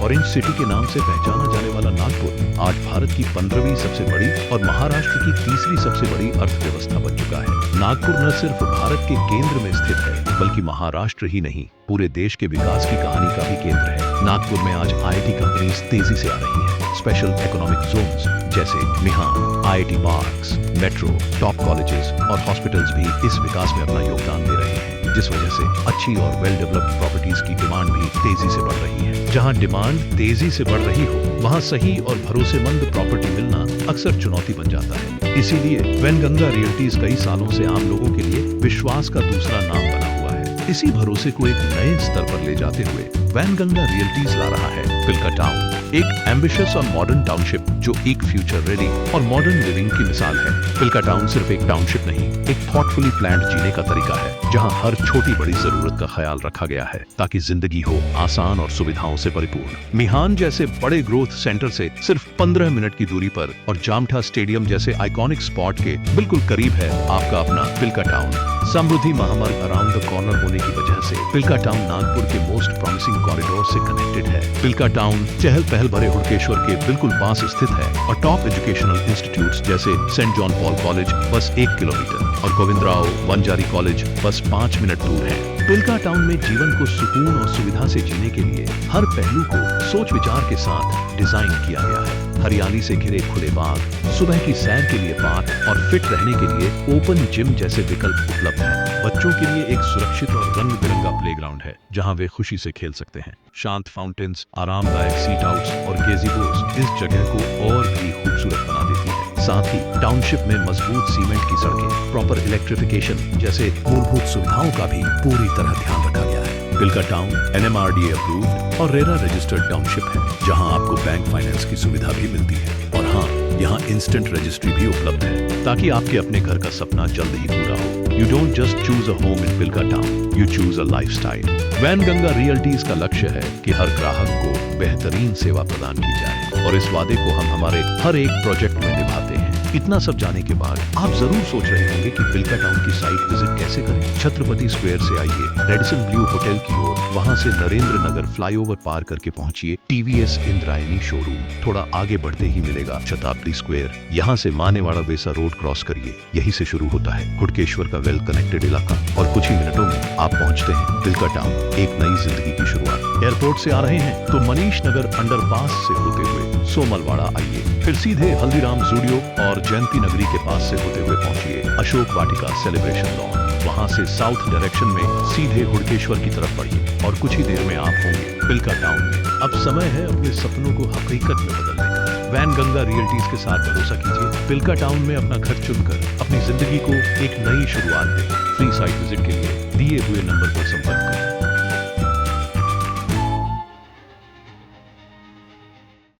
Orange city के नाम से पहचाना जाने वाला नागपुर आज भारत की 15वीं सबसे बड़ी और महाराष्ट्र की तीसरी सबसे बड़ी अर्थव्यवस्था बन चुका है। नागपुर न सिर्फ भारत के केंद्र में स्थित है बल्कि महाराष्ट्र ही नहीं पूरे देश के विकास की कहानी का भी केंद्र है। नागपुर में आज आईटी कंपनीज तेजी से आ रही हैं। स्पेशल इकोनॉमिक जोन्स जैसे Mihan, IIT parks, metro, top colleges और हॉस्पिटल्स भी इस विकास में अपना योगदान दे रहे हैं, जिस वजह से अच्छी और वेल डेवलप्ड प्रॉपर्टीज की डिमांड भी तेजी से बढ़ रही है। जहां डिमांड तेजी से बढ़ रही हो वहां सही और भरोसेमंद प्रॉपर्टी मिलना अक्सर चुनौती बन जाता है। इसीलिए वैनगंगा रियल्टीज कई सालों से आम लोगों के लिए विश्वास का दूसरा नाम बना हुआ है। इसी भरोसे को एक नए स्तर पर ले जाते हुए वैनगंगा रियल्टीज ला रहा है पिल्का टाउन, एक एम्बिशियस और मॉडर्न टाउनशिप जो एक फ्यूचर रेडी और मॉडर्न लिविंग की मिसाल है। पिल्का टाउन सिर्फ एक टाउनशिप नहीं, एक थॉटफुली प्लान्ड जीने का तरीका है, जहां हर छोटी बड़ी जरूरत का ख्याल रखा गया है ताकि जिंदगी हो आसान और सुविधाओं से परिपूर्ण। मिहान जैसे बड़े ग्रोथ सेंटर से सिर्फ 15 मिनट की दूरी पर और जामठा स्टेडियम जैसे आइकॉनिक स्पॉट के बिल्कुल करीब है आपका अपना पिल्का टाउन। समृद्धि महामार्ग अराउंड द कॉर्नर होने की वजह से पिल्का टाउन नागपुर के मोस्ट प्रॉमिसिंग कॉरिडोर से कनेक्टेड है। पिल्का टाउन चहल पहल भरे हुड़केश्वर के बिल्कुल पास स्थित है और टॉप एजुकेशनल इंस्टीट्यूट्स जैसे सेंट जॉन पॉल कॉलेज बस 1 किलोमीटर और गोविंदराव वंजारी कॉलेज बस 5 मिनट दूर है। पिल्का टाउन में जीवन को सुकून और सुविधा से जीने के लिए हर पहलू को सोच विचार के साथ डिजाइन किया गया है। हरियाली से घिरे खुले बाग, सुबह की सैर के लिए पार्क और फिट रहने के लिए ओपन जिम जैसे विकल्प उपलब्ध हैं। बच्चों के लिए एक सुरक्षित और रंग बिरंगा प्लेग्राउंड है जहां वे खुशी से खेल सकते हैं। शांत फाउंटेन्स, आरामदायक सीट आउट्स और गेजीबोस इस जगह को और भी खूबसूरत बना देती है। साथ ही टाउनशिप में मजबूत सीमेंट की सड़कें, प्रॉपर इलेक्ट्रिफिकेशन जैसे मूलभूत सुविधाओं का भी पूरी तरह ध्यान रखा गया है। पिल्का टाउन NMRDA अप्रूव्ड और रेरा रजिस्टर्ड टाउनशिप है, जहां आपको बैंक फाइनेंस की सुविधा भी मिलती है। और हाँ, यहाँ इंस्टेंट रजिस्ट्री भी उपलब्ध है ताकि आपके अपने घर का सपना जल्द ही पूरा हो। You don't just choose a home in Pilka Town, you choose a lifestyle. Wainganga realities का लक्ष्य है कि हर ग्राहक को बेहतरीन सेवा प्रदान की जाए और इस वादे को हम हमारे हर एक प्रोजेक्ट में निभाते हैं। इतना सब जाने के बाद आप जरूर सोच रहे होंगे कि पिल्का टाउन की साइट विजिट कैसे करें। छत्रपति स्क्वायर से आइए रेडिसन ब्लू होटल की ओर, वहां से नरेंद्र नगर फ्लाईओवर पार करके पहुंचिए TVS इंद्रायणी शोरूम। थोड़ा आगे बढ़ते ही मिलेगा शताब्दी स्क्वायर। यहाँ से मानेवाड़ा वेसा रोड क्रॉस करिए, यही से शुरू होता है हुड़केश्वर का वेल कनेक्टेड इलाका और कुछ ही मिनटों में आप पहुंचते हैं पिल्का टाउन, एक नई जिंदगी की शुरुआत। एयरपोर्ट से आ रहे हैं तो मनीष नगर अंडरपास से होते हुए सोमलवाड़ा आइए, फिर सीधे हल्दीराम जूडियो और जयंती नगरी के पास से होते हुए पहुंचिए अशोक वाटिका सेलिब्रेशन लॉन। वहां से साउथ डायरेक्शन में सीधे हुड़केश्वर की तरफ बढ़िए और कुछ ही देर में आप होंगे पिल्का टाउन में। अब समय है अपने सपनों को हकीकत में बदलने का। वैनगंगा रियल्टीज के साथ भरोसा कीजिए, पिल्का टाउन में अपना घर चुनकर अपनी जिंदगी को एक नई शुरुआत दें। फ्री साइट विजिट के लिए दिए हुए नंबर पर संपर्क करें।